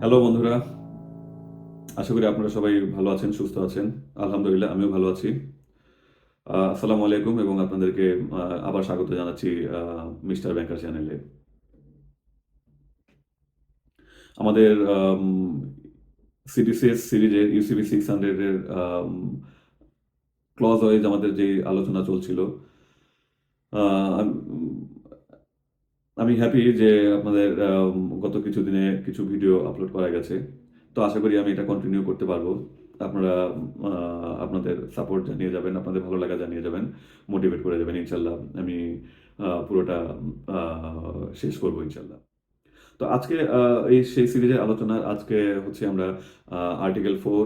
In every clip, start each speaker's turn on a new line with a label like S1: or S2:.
S1: Hello বন্ধুরা, আশা করি আপনারা সবাই ভালো আছেন, সুস্থ আছেন। আলহামদুলিল্লাহ আমিও ভালো আছি। আসসালামু আলাইকুম এবং আপনাদেরকে আবার স্বাগত জানাচ্ছি মিস্টার ব্যাংকার চ্যানেলে। আমাদের সিডিসিএস সিরিজের ইউসিবি 600 এর ক্লজ ওয়াইজ আমাদের যে আলোচনা চলছিল, আ আম আমি হ্যাপি যে আপনাদের গত কিছুদিনে কিছু ভিডিও আপলোড করা গেছে। তো আশা করি আমি এটা কন্টিনিউ করতে পারবো। আপনারা আ আপনাদের সাপোর্ট জানিয়ে যাবেন, আপনাদের ভালো লাগা জানিয়ে যাবেন, মোটিভেট করে যাবেন ইনশাআল্লাহ। আমি পুরোটা আ শেষ করব ইনশাআল্লাহ। তো আজকে এই সেই সিরিজের আলোচনা আজকে হচ্ছে আমরা আর্টিকেল 4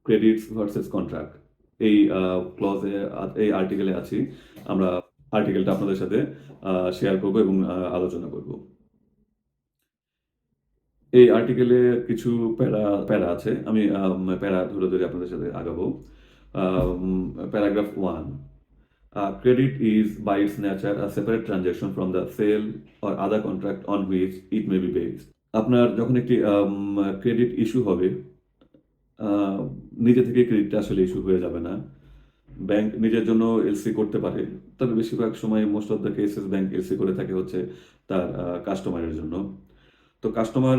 S1: ক্রেডিটস ভার্সাস কন্ট্রাক্ট এই ক্লজে এই আর্টিকেলে আছি। আমরা আর্টিকেলটা আপনাদের সাথে শেয়ার করব এবং আলোচনা করব। এই আর্টিকেলে কিছু প্যারা আছে। আমি প্যারা ধরে, ধরে আপনাদের সাথে আগাবো। আম paragraph 1 credit is by its nature a separate transaction from the sale or other contract on which it may be based. আপনার যখন একটি ক্রেডিট ইস্যু হবে, আ নিজে থেকে ক্রেডিটটা আসলে ইস্যু হয়ে যাবে না। ব্যাংক নিজের জন্য এলসি করতে পারে। তবে বেশিরভাগ সময় most of the cases bank LC করে থাকে হচ্ছে তার কাস্টমারের জন্য। তো কাস্টমার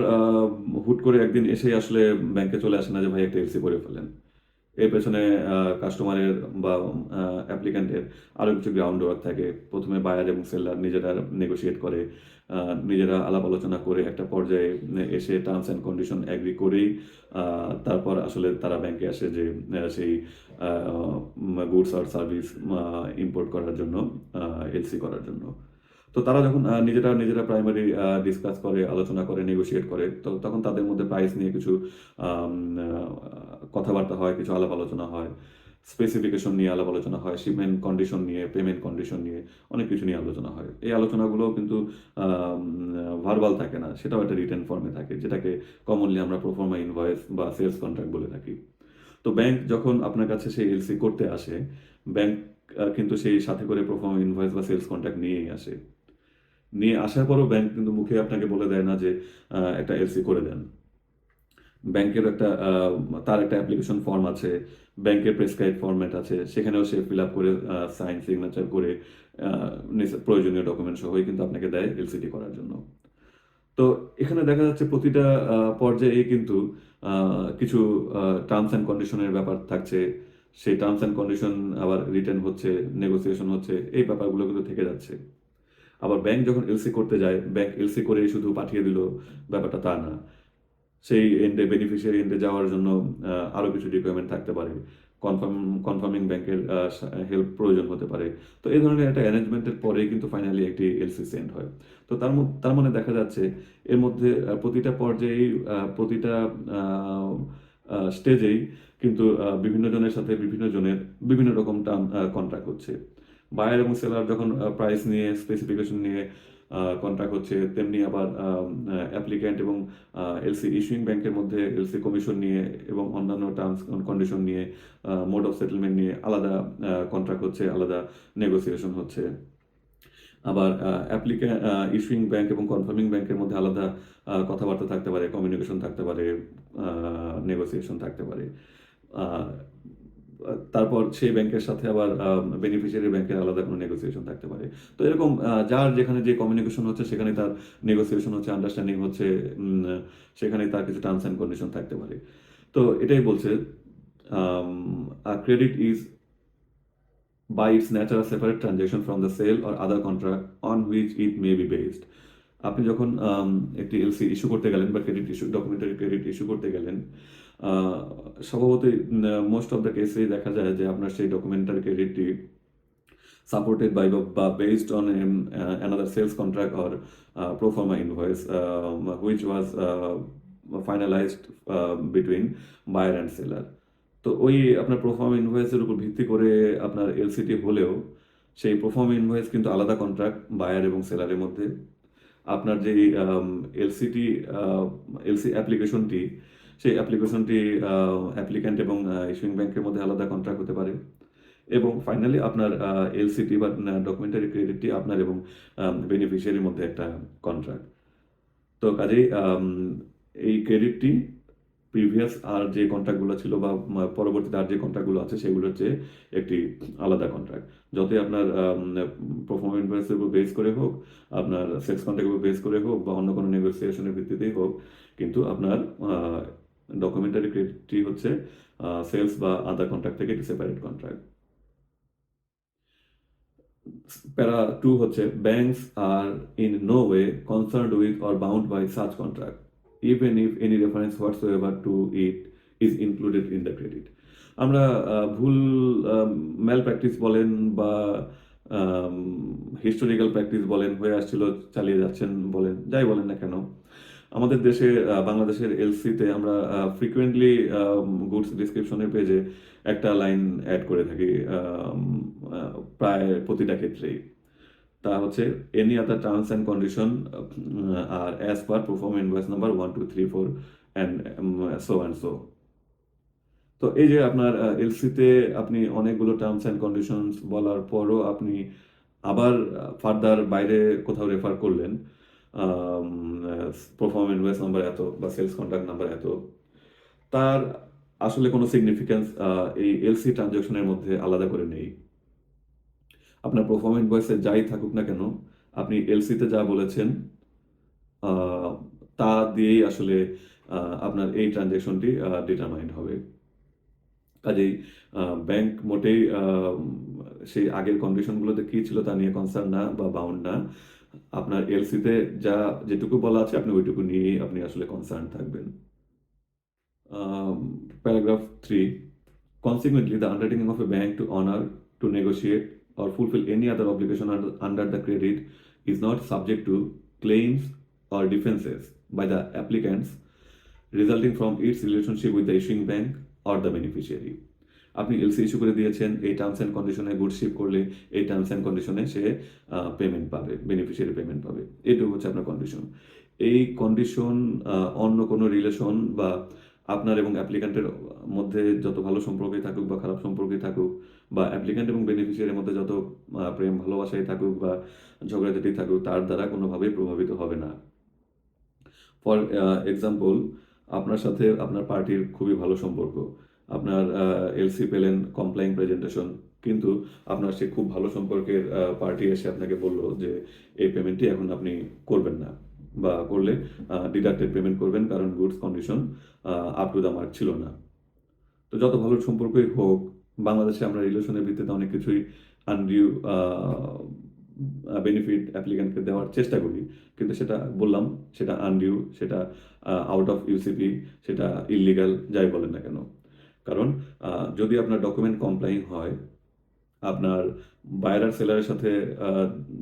S1: হুট করে একদিন এসেই আসলে ব্যাংকে চলে আসে না যে ভাই একটা এলসি করে ফেলেন। এর পেছনে কাস্টমারের বা অ্যাপ্লিক্যান্টের আরো কিছু গ্রাউন্ড ওয়ার্ক থাকে। ১ম এ বায়ার এবং সেলার নিজেরা নেগোশিয়েট করে, নিজেরা আলাপ আলোচনা করে একটা পর্যায়ে এসে টার্মস অ্যান্ড কন্ডিশন এগ্রি করেই আ তারপর আসলে তারা ব্যাংকে আসে যে সেই আ গুডস অর সার্ভিস ইম্পোর্ট করার জন্য, আ এলসি করার জন্য। তো তারা যখন নিজেরা প্রাইমারি ডিসকাস করে, আলোচনা করে, নেগোশিয়েট করে, তো তখন তাদের মধ্যে প্রাইস নিয়ে কিছু আম আ কথাবার্তা হয়, কিছু আলাপ আলোচনা হয়। স্পেসিফিকেশন নিয়ে আলাপ আলোচনা হয়, শিপমেন্ট কন্ডিশন নিয়ে, পেমেন্ট কন্ডিশন নিয়ে অনেক কিছু নিয়ে আলোচনা হয়। এই আলোচনাগুলোও কিন্তু আম ভার্বাল থাকে না, সেটাও একটা রিটেন ফর্মে থাকে, যেটাকে কমনলি আমরা প্রোফর্মা ইনভয়েস বা সেলস কন্ট্রাক্ট বলে থাকি। তো ব্যাংক যখন আপনার কাছে সেই এলসি করতে আসে, ব্যাংক কিন্তু সেই সাথে করে প্রোফর্মা ইনভয়েস বা সেলস কন্ট্রাক্ট নিয়েই আসে। নিয়ে আসার পরেও ব্যাংক কিন্তু মুখে আপনাকে বলে দেয় না যে একটা এলসি করে দেন। ব্যাংকের একটা তার একটা অ্যাপ্লিকেশন ফর্ম আছে, ব্যাংকের প্রেসক্রাইব ফরম্যাট আছে। সেখানেও সে ফিল আপ করে সাইন, সিগনেচার করে আ প্রয়োজনীয় ডকুমেন্ট সহই কিন্তু আপনাকে দেয় এলসিটি করার জন্য। তো এখানে দেখা যাচ্ছে প্রতিটা পর্যায়েই কিন্তু আ কিছু টার্মস অ্যান্ড কন্ডিশন এর ব্যাপার থাকছে। সেই টার্মস অ্যান্ড কন্ডিশন আবার রিটেন হচ্ছে, নেগোসিয়েশন হচ্ছে। এই ব্যাপারগুলো কিন্তু থেকে যাচ্ছে। আবার ব্যাংক যখন এলসি করতে যায়, ব্যাংক এলসি করেই শুধু পাঠিয়ে দিল, ব্যাপারটা তা না। সেই এন্ডে বেনিফিশিয়ারি এন্ডে যাওয়ার জন্য আরো কিছু রিকোয়ারমেন্ট থাকতে পারে। কনফার্মিং ব্যাংকের হেল্প প্রয়োজন হতে পারে। তো এই ধরনের একটা অ্যারেঞ্জমেন্টের পরেই কিন্তু ফাইনালি একটি এলসি সেন্ড হয়। তো তার মানে দেখা যাচ্ছে এর মধ্যে প্রতিটা পর্যায়েই প্রতিটা আ স্টেজেই কিন্তু বিভিন্ন জনের সাথে বিভিন্ন জনের বিভিন্ন রকম কন্ট্রাক্ট হচ্ছে। বায়ার এবং সেলার যখন প্রাইস নিয়ে, স্পেসিফিকেশন নিয়ে কন্ট্রাক্ট হচ্ছে, তেমনি আবার অ্যাপ্লিক্যান্ট এবং এলসি ইস্যুইং ব্যাংকের মধ্যে এলসি কমিশন নিয়ে এবং অন্যান্য টার্মস কন্ডিশন নিয়ে, মোড অফ সেটেলমেন্ট নিয়ে আলাদা কন্ট্রাক্ট হচ্ছে, আলাদা নেগোসিয়েশন হচ্ছে। আবার ইস্যুইং ব্যাংক এবং কনফার্মিং ব্যাংকের মধ্যে আলাদা কথাবার্তা থাকতে পারে, কমিউনিকেশন থাকতে পারে, আ নেগোসিয়েশন থাকতে পারে। আ তারপর সেই ব্যাংকের সাথে আবার বেনিফিশিয়ারি ব্যাংকের আলাদা কোনো নেগোসিয়েশন থাকতে পারে। তো এরকম যার যেখানে যে কমিউনিকেশন হচ্ছে সেখানে তার নেগোসিয়েশন হচ্ছে, আন্ডারস্ট্যান্ডিং হচ্ছে, সেখানেই তার কিছু টার্মস অ্যান্ড কন্ডিশন থাকতে পারে। তো এটাই বলছে আম a credit is by its nature a separate transaction from the sale or other contract on which it may be based. আপনি যখন একটি এলসি ইস্যু করতে গেলেন বা credit issue documentary credit issue করতে গেলেন, আ স্বভাবতই মোস্ট অফ দ্যা কেসেই দেখা যায় যে আপনার সেই documentary ক্রেডিটটি supported by based on another sales contract or pro forma invoice, which was finalized between buyer and seller. তো ওই আপনার pro forma invoice এর উপর ভিত্তি করে আপনার এলসিটি হলেও সেই pro forma invoice কিন্তু আলাদা কন্ট্রাক্ট বায়ার এবং সেলারের মধ্যে। আপনার যেই এলসিটি আ এলসি অ্যাপ্লিকেশনটি, সেই অ্যাপ্লিকেশনটি অ্যাপ্লিক্যান্ট এবং ইস্যুইং ব্যাংকের মধ্যে আলাদা কন্ট্রাক্ট হতে পারে। এবং ফাইনালি আপনার এলসিটি বা ডকুমেন্টারি ক্রেডিটটি আপনার এবং বেনিফিশিয়ারির মধ্যে একটা কন্ট্রাক্ট। তো কাজেই এই ক্রেডিটটি প্রিভিয়াস আর যে কন্ট্রাক্টগুলো ছিল বা পরবর্তীতে আর যে কন্ট্রাক্টগুলো আছে সেগুলোর চেয়ে একটি আলাদা কন্ট্রাক্ট। যতই আপনার পারফরমেন্স বেসের উপর বেস করে হোক, আপনার সেলস কন্ট্রাক্টের উপর বেস করে হোক বা অন্য কোনো নেগোসিয়েশনের ভিত্তিতেই হোক, কিন্তু আপনার ডকুমেন্টারি ক্রেডিটটি হচ্ছে সেলস বা আদার কন্ট্রাক্ট থেকে একটি সেপারেট কন্ট্রাক্ট। প্যারা 2 হচ্ছে banks are in no way concerned with or bound by such contract even if any reference whatsoever to it is included in the credit. আমরা ভুল ম্যাল প্র্যাকটিস বলেন বা historical practice বলেন, হয়ে আসছিল চালিয়ে যাচ্ছেন বলেন, যাই বলেন না কেন, আমাদের দেশে বাংলাদেশের এলসিতে আমরা ফ্রিকুয়েন্টলি গুডস ডিসক্রিপশনের পেজে একটা লাইন অ্যাড করে থাকি প্রায় প্রতিটা ক্ষেত্রেই। তা হচ্ছে any other terms and condition আর as per proforma invoice number 1 2 3 4 and so. তো এই যে আপনার এলসিতে আপনি অনেকগুলো টার্মস অ্যান্ড কন্ডিশনস বলার পরও আপনি আবার ফার্দার বাইরে কোথাও রেফার করলেন পারফর্ম ইনভয়েস নাম্বার এত বা সেলস কন্ট্রাক্ট নাম্বার এত, তার আসলে কোনো সিগনিফিক্যান্স এই এলসি ট্রানজাকশনের মধ্যে আলাদা করে নেই। আপনার পারফর্ম ইনভয়েসে যাই থাকুক না কেন, আপনি এলসিতে যা বলেছেন তা দিয়েই আসলে আপনার এই ট্রানজাকশনটি ডিটারমাইন্ড হবে। কাজেই ব্যাংক মোটেই সেই আগের কন্ডিশনগুলোতে কী ছিল তা নিয়ে কনসার্ন না বা বাউন্ড না। আপনার এলসিতে যা যেটুকু বলা আছে আপনি ওইটুকু নিয়েই আপনি আসলে কনসার্ন থাকবেন। Paragraph 3. Consequently, the undertaking of a bank to honor, to negotiate, or fulfill any other obligation under the credit is not subject to claims or defenses by the applicants resulting from its relationship with the issuing bank or the beneficiary. আপনি LC issue করে দিয়েছেন, এই terms and কন্ডিশনে good sheep করলে এই terms and কন্ডিশনে সে payment পাবে, beneficiary payment পাবে। এইটুকু হচ্ছে আপনার কন্ডিশন। এই কন্ডিশন অন্য কোনো রিলেশন বা আপনার এবং অ্যাপ্লিক্যান্টের মধ্যে যত ভালো সম্পর্কই থাকুক বা খারাপ সম্পর্কই থাকুক, বা অ্যাপ্লিক্যান্ট এবং বেনিফিশিয়ারির মধ্যে যত প্রেম ভালোবাসাই থাকুক বা ঝগড়াঝাটি থাকুক, তার দ্বারা কোনোভাবেই প্রভাবিত হবে না। ফর এক্সাম্পল, আপনার সাথে আপনার পার্টির খুবই ভালো সম্পর্ক, আপনার এলসি পেলেন কমপ্লাইং প্রেজেন্টেশন, কিন্তু আপনার সে খুব ভালো সম্পর্কের পার্টি এসে আপনাকে বলল যে এই পেমেন্টটি এখন আপনি করবেন না, বা করলে ডিডাক্টেড পেমেন্ট করবেন কারণ goods condition up to the mark ছিল না। তো যত ভালো সম্পর্কই হোক, বাংলাদেশে আমরা রিলেশনের ভিত্তিতে অনেক কিছুই আনডিউ বেনিফিট অ্যাপ্লিক্যান্টকে দেওয়ার চেষ্টা করি, কিন্তু সেটা বললাম সেটা আনডিউ, সেটা আউট অফ ইউসিপি, সেটা ইললিগাল, যাই বলেন না কেন। কারণ যদি আপনার ডকুমেন্ট কমপ্লাইং হয়, আপনার বায়ার আর সেলারের সাথে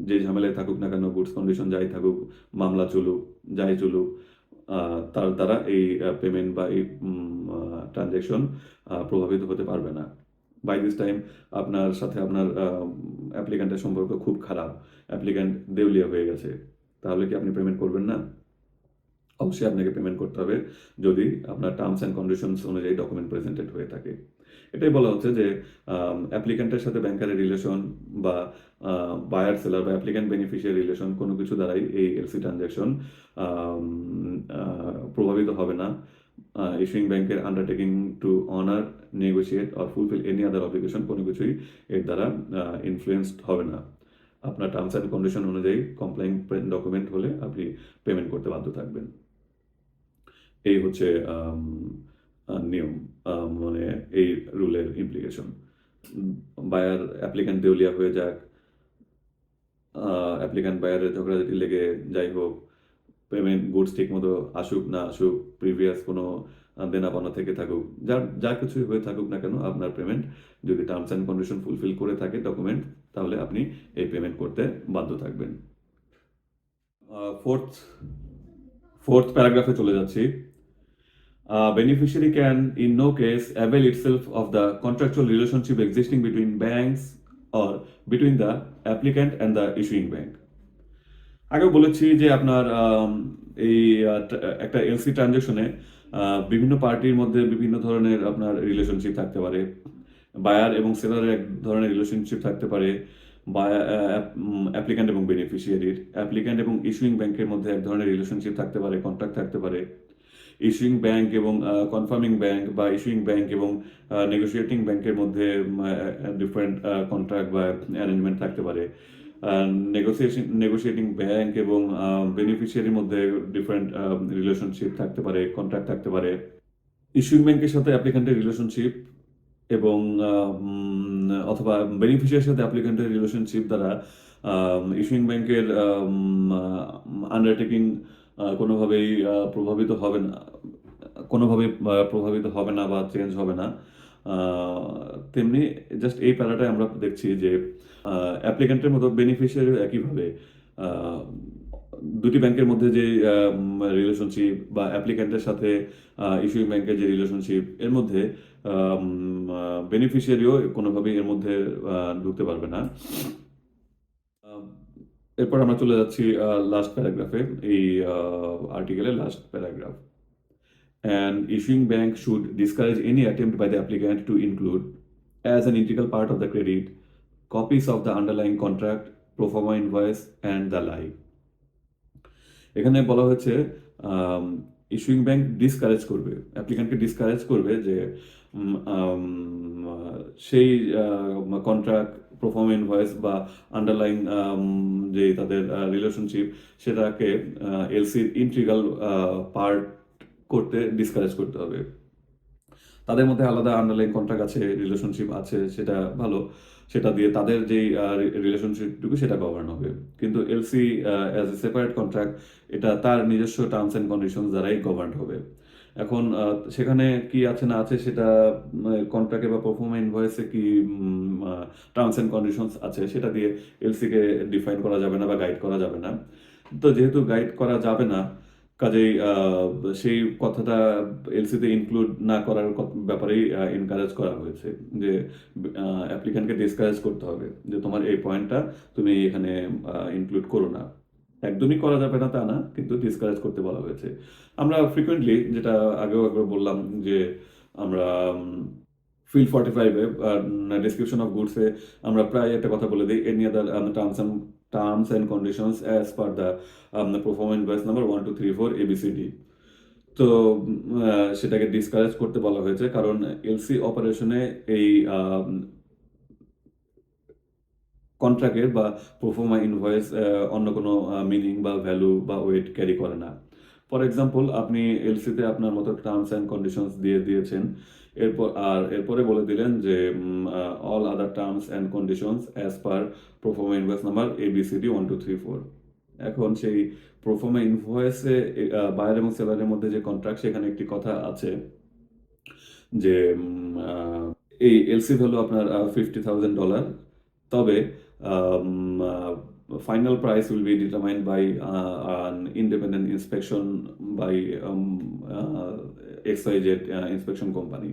S1: যে ঝামেলায় থাকুক না কেন, গুডস কন্ডিশন যাই থাকুক, মামলা চলুক, যাই চলুক, তার দ্বারা এই পেমেন্ট বা এই ট্রানজ্যাকশন প্রভাবিত হতে পারবে না। বাই দিস টাইম আপনার সাথে আপনার অ্যাপ্লিক্যান্টের সম্পর্ক খুব খারাপ, অ্যাপ্লিক্যান্ট দেউলিয়া হয়ে গেছে, তাহলে কি আপনি পেমেন্ট করবেন না? অবশ্যই আপনাকে পেমেন্ট করতে হবে যদি আপনার টার্মস অ্যান্ড কন্ডিশনস অনুযায়ী ডকুমেন্ট প্রেজেন্টেড হয়ে থাকে। এটাই বলা হচ্ছে যে অ্যাপ্লিক্যান্টের সাথে ব্যাংকারের রিলেশন বা বায়ার সেলার বা অ্যাপ্লিক্যান্ট বেনিফিশিয়ারি রিলেশন কোনো কিছু দ্বারাই এই এলসি ট্রানজ্যাকশন প্রভাবিত হবে না। ইস্যুইং ব্যাংকের undertaking two honour, negotiate or fulfil any other obligation কোনো কিছুই এর দ্বারা ইনফ্লুয়েসড হবে না। আপনার টার্মস অ্যান্ড কন্ডিশন অনুযায়ী কমপ্লাইং ডকুমেন্ট হলে আপনি পেমেন্ট করতে বাধ্য থাকবেন। এই হচ্ছে নিয়ম, মানে এই রুলের ইমপ্লিকেশন। বায়ার অ্যাপ্লিক্যান্ট দেউলিয়া হয়ে যাক, অ্যাপ্লিক্যান্ট বায়ারের ঝগড়াঝাটি লেগে যাই হোক, পেমেন্ট গুডস ঠিক মতো আসুক না আসুক, প্রিভিয়াস কোনো দেনা পাওনা থেকে থাকুক, যা কিছুই হয়ে থাকুক না কেন, আপনার পেমেন্ট যদি টার্মস অ্যান্ড কন্ডিশন ফুলফিল করে থাকে ডকুমেন্ট, তাহলে আপনি এই পেমেন্ট করতে বাধ্য থাকবেন। ফোর্থ প্যারাগ্রাফে চলে যাচ্ছি। Beneficiary can in no case avail itself of the contractual relationship existing between banks or between the applicant and the issuing bank. আগেও বলেছি যে আপনার এই একটা এলসি ট্রানজ্যাকশনে বিভিন্ন পার্টির মধ্যে বিভিন্ন ধরনের আপনার রিলেশনশিপ থাকতে পারে। বায়ার এবং সেলারের এক ধরনের রিলেশনশিপ থাকতে পারে, অ্যাপ্লিক্যান্ট এবং বেনিফিশিয়ারির, অ্যাপ্লিক্যান্ট এবং ইস্যুইং ব্যাংকের মধ্যে এক ধরনের রিলেশনশিপ থাকতে পারে, কন্ট্রাক্ট থাকতে পারে। ইস্যুইং ব্যাংক এবং কনফার্মিং ব্যাংক বা ইস্যুইং ব্যাংক এবং নেগোশিয়েটিং ব্যাংকের মধ্যে ডিফারেন্ট কন্ট্রাক্ট বা অ্যারেঞ্জমেন্ট থাকতে পারে। নেগোশিয়েটিং ব্যাংক এবং বেনিফিশিয়ারির মধ্যে ডিফারেন্ট রিলেশনশিপ থাকতে পারে, কন্ট্রাক্ট থাকতে পারে। ইস্যুইং ব্যাংকের সাথে অ্যাপ্লিক্যান্টের রিলেশনশিপ এবং অথবা বেনিফিশিয়ারির সাথে অ্যাপ্লিক্যান্টের রিলেশনশিপ দ্বারা ইস্যুইং ব্যাংকের আন্ডারটেকিং কোনোভাবেই প্রভাবিত হবে না, প্রভাবিত হবে না বা চেঞ্জ হবে না। তেমনি জাস্ট এই প্যারাটায় আমরা দেখছি যে অ্যাপ্লিক্যান্টের মতো বেনিফিশিয়ারিও একইভাবে দুটি ব্যাংকের মধ্যে যে রিলেশনশিপ বা অ্যাপ্লিক্যান্টের সাথে ইস্যুইং ব্যাংকের যে রিলেশনশিপ এর মধ্যে বেনিফিশিয়ারিও কোনোভাবেই এর মধ্যে ঢুকতে পারবে না। এরপর আমরা চলে যাচ্ছি লাস্ট প্যারাগ্রাফে, এই আর্টিকেলের last paragraph. An issuing bank should discourage any attempt by the applicant to include, as an integral part of the credit, copies of the underlying contract, pro forma invoice, and the like. এখানে বলা হয়েছে issuing bank discourage করবে, অ্যাপ্লিক্যান্টকে discourage করবে যে সেই contract, pro forma invoice বা underlying যে তাদের রিলেশনশিপ সেটাকে এলসির ইন্টিগ্রাল পার্ট করতে ডিসকারেজ করতে হবে। তাদের মধ্যে আলাদা আন্ডারলাইন কন্ট্রাক্ট আছে, রিলেশনশিপ আছে, সেটা ভালো, সেটা দিয়ে তাদের যেই রিলেশনশিপটুকু সেটা গভর্ন হবে। কিন্তু LC as a separate contract, এটা তার নিজস্ব টার্মস অ্যান্ড কন্ডিশনস দ্বারাই গভর্ন হবে। এখন সেখানে কি আছে না আছে সেটা কন্ট্রাক্টে বা পারফর্মা ইনভয়েসে কি টার্মস অ্যান্ড কন্ডিশনস আছে সেটা দিয়ে এলসিকে ডিফাইন করা যাবে না বা গাইড করা যাবে না। তো যেহেতু গাইড করা যাবে না, কাজেই সেই কথাটা এলসিতে ইনক্লুড না করার ব্যাপারেই এনকারেজ করা হয়েছে যে অ্যাপ্লিক্যান্টকে ডিসকারেজ করতে হবে যে তোমার এই পয়েন্টটা তুমি এখানে ইনক্লুড করো না। একদমই করা যাবে না তা না, কিন্তু ডিসকারেজ করতে বলা হয়েছে। আমরা ফ্রিকুয়েন্টলি, যেটা আগেও একবার বললাম, যে আমরা ফিল্ড 45-এ ডিসক্রিপশন অফ গুডসে আমরা প্রায় একটা কথা বলে দিই, any other terms and conditions as per the pro forma invoice number 1 2 3 4 ABCD। তো সেটাকে ডিসকারেজ করতে বলা হয়েছে কারণ এলসি অপারেশনে এই কন্ট্রাক্টের বা pro forma ইনভয়েস অন্য কোনো মিনিং বা ভ্যালু বা ওয়েট ক্যারি করে না। ফর এক্সাম্পল, আপনি এলসিতে আপনার মতো টার্মস অ্যান্ড কন্ডিশনস দিয়েছেন, এরপরে বলে দিলেন যে all other terms and conditions as per pro forma invoice number ABCD 1 2 3 4। এখন সেই pro forma ইনভয়েসে বায়ার এবং সেলারের মধ্যে যে কন্ট্রাক্ট, সেখানে একটি কথা আছে যে এই এলসি ভ্যালু আপনার $50,000, তবে final price will be determined by an independent inspection by XYZ inspection company.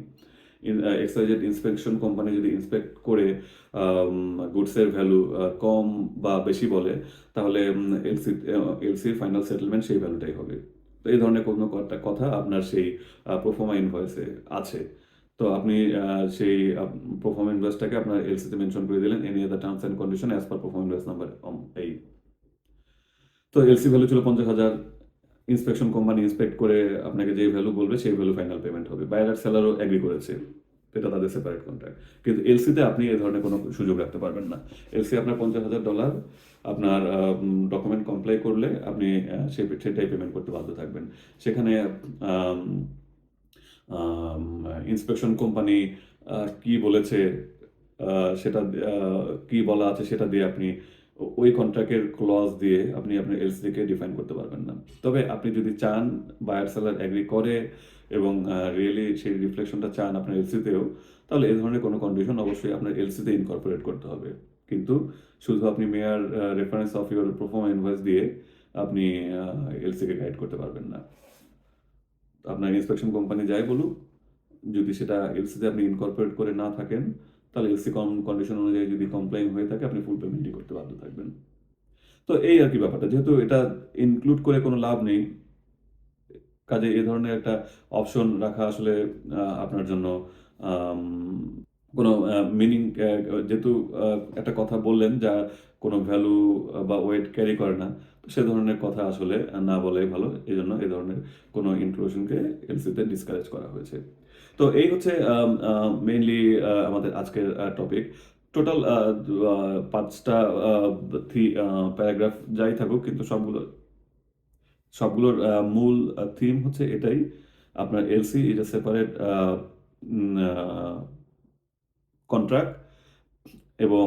S1: XYZ inspection company যদি ইন্সপেক্ট করে গুডসের ভ্যালু কম বা বেশি বলে, তাহলে এলসির ফাইনাল সেটেলমেন্ট সেই ভ্যালুটাই হবে। তো এই ধরনের কোনো একটা কথা আপনার সেই pro forma ইনভয়েসে আছে। তো আপনি সেই pro forma ইনভয়েসটাকে আপনার এলসিতে মেনশন করে দিলেন, any other terms and condition as per pro forma invoice number এই। তো এলসি ভ্যালু ছিল 50,000। ইন্সপেকশন কোম্পানি ইন্সপেক্ট করে আপনাকে যে ভ্যালু বলবে সেই ভ্যালু ফাইনাল পেমেন্ট হবে। বায়ার আর সেলারও এগ্রি করেছে, এটা তাদের সেপারেট কন্ট্রাক্ট। কিন্তু এলসিতে আপনি এই ধরনের কোনো সুযোগ রাখতে পারবেন না। এলসি আপনার $50,000 আপনার ডকুমেন্ট কমপ্লাই করলে আপনি সেটাই পেমেন্ট করতে বাধ্য থাকবেন। সেখানে ইন্সপেকশন কোম্পানি কি বলেছে, সেটা কি বলা আছে সেটা দিয়ে আপনি ওই কন্ট্রাক্টের ক্লজ দিয়ে আপনি আপনার এলসিকে ডিফাইন করতে পারবেন না। তবে আপনি যদি চান, বায়ার সেলার এগ্রি করে এবং রিয়েলি সেই রিফ্লেকশনটা চান আপনার এলসিতেও, তাহলে এই ধরনের কোনো কন্ডিশন অবশ্যই আপনার এলসিতে ইনকর্পোরেট করতে হবে। কিন্তু শুধু আপনি mere reference of your pro forma invoice দিয়ে আপনি এলসিকে গাইড করতে পারবেন না। আপনার ইন্সপেকশন কোম্পানি যাই বলুক, যদি সেটা এলসিতে আপনি ইনকর্পোরেট করে না থাকেন, তাহলে এলসি কন্ডিশন অনুযায়ী যদি কমপ্লাইন হয়ে থাকে, আপনি ফুল পেমেন্টই করতে বাধ্য থাকবেন। তো এই আর কি ব্যাপারটা, যেহেতু এটা ইনক্লুড করে কোনো লাভ নেই, কাজে এই ধরনের একটা অপশন রাখা আসলে আপনার জন্য কোনো মিনিং, যেহেতু একটা কথা বললেন যা কোনো ভ্যালু বা ওয়েট ক্যারি করে না, সে ধরনের কথা আসলে না বলাই ভালো। এজন্য এই ধরনের কোনো ইন্ট্রোডাকশনকে এলসিতে ডিসকারেজ করা হয়েছে। তো এই হচ্ছে মেইনলি আমাদের আজকের টপিক। টোটাল ৫ টা আ প্যারাগ্রাফ যাই থাকুক কিন্তু সবগুলোর মূল থিম হচ্ছে এটাই। আপনার LC is a separate um a contract এবং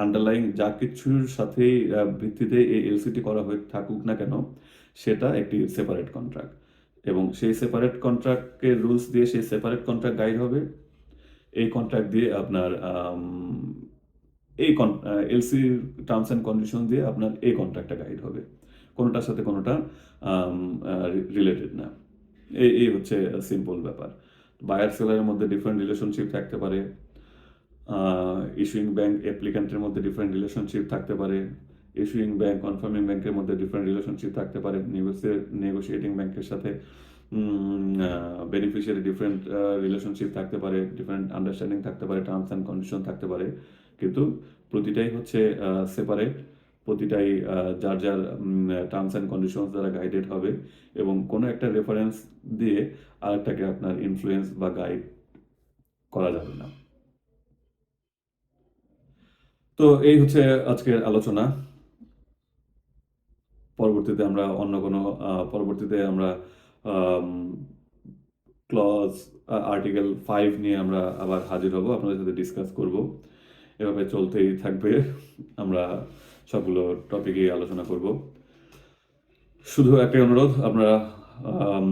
S1: আন্ডারলাইং যা কিছুর সাথেই ভিত্তিতে এই এলসিটি করা হয়ে থাকুক না কেন, সেটা একটি সেপারেট কন্ট্রাক্ট। এবং সেই সেপারেট কন্ট্রাক্টের রুলস দিয়ে সেই সেপারেট কন্ট্রাক্ট গাইড হবে। এই কন্ট্রাক্ট দিয়ে আপনার এলসির টার্মস অ্যান্ড কন্ডিশন দিয়ে আপনার এই কন্ট্রাক্টটা গাইড হবে। কোনোটার সাথে কোনোটা রিলেটেড না। এই হচ্ছে সিম্পল ব্যাপার। বায়ার সেলারের মধ্যে ডিফারেন্ট রিলেশনশিপ থাকতে পারে। ইস্যুইং ব্যাংক অ্যাপ্লিক্যান্টের মধ্যে ডিফারেন্ট রিলেশনশিপ থাকতে পারে। ইস্যুইং ব্যাংক কনফার্মিং ব্যাংকের মধ্যে ডিফারেন্ট রিলেশনশিপ থাকতে পারে। নেগোশিয়েটিং ব্যাংকের সাথে বেনিফিশিয়ারি ডিফারেন্ট রিলেশনশিপ থাকতে পারে, ডিফারেন্ট আন্ডারস্ট্যান্ডিং থাকতে পারে, টার্মস অ্যান্ড কন্ডিশন থাকতে পারে। কিন্তু প্রতিটাই হচ্ছে সেপারেট। প্রতিটাই যার যার টার্মস অ্যান্ড কন্ডিশনস দ্বারা গাইডেড হবে এবং কোনো একটা রেফারেন্স দিয়ে আরেকটাকে আপনার ইনফ্লুয়েন্স বা গাইড করা যাবে না। তো এই হচ্ছে আজকের আলোচনা। পরবর্তীতে আমরা আম ক্লজ আর্টিকেল 5 নিয়ে আমরা আবার হাজির হব। আপনাদের সাথে ডিসকাস করব। এভাবে চলতেই থাকবে। আমরা সবগুলো টপিকই আলোচনা করব। শুধু একটাই অনুরোধ, আপনারা আম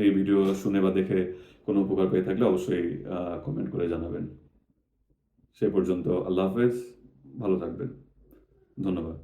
S1: এই ভিডিও শুনে বা দেখে কোনো উপকার পেয়ে থাকলে অবশ্যই কমেন্ট করে জানাবেন। সে পর্যন্ত আল্লাহ হাফেজ। ভালো থাকবেন। ধন্যবাদ।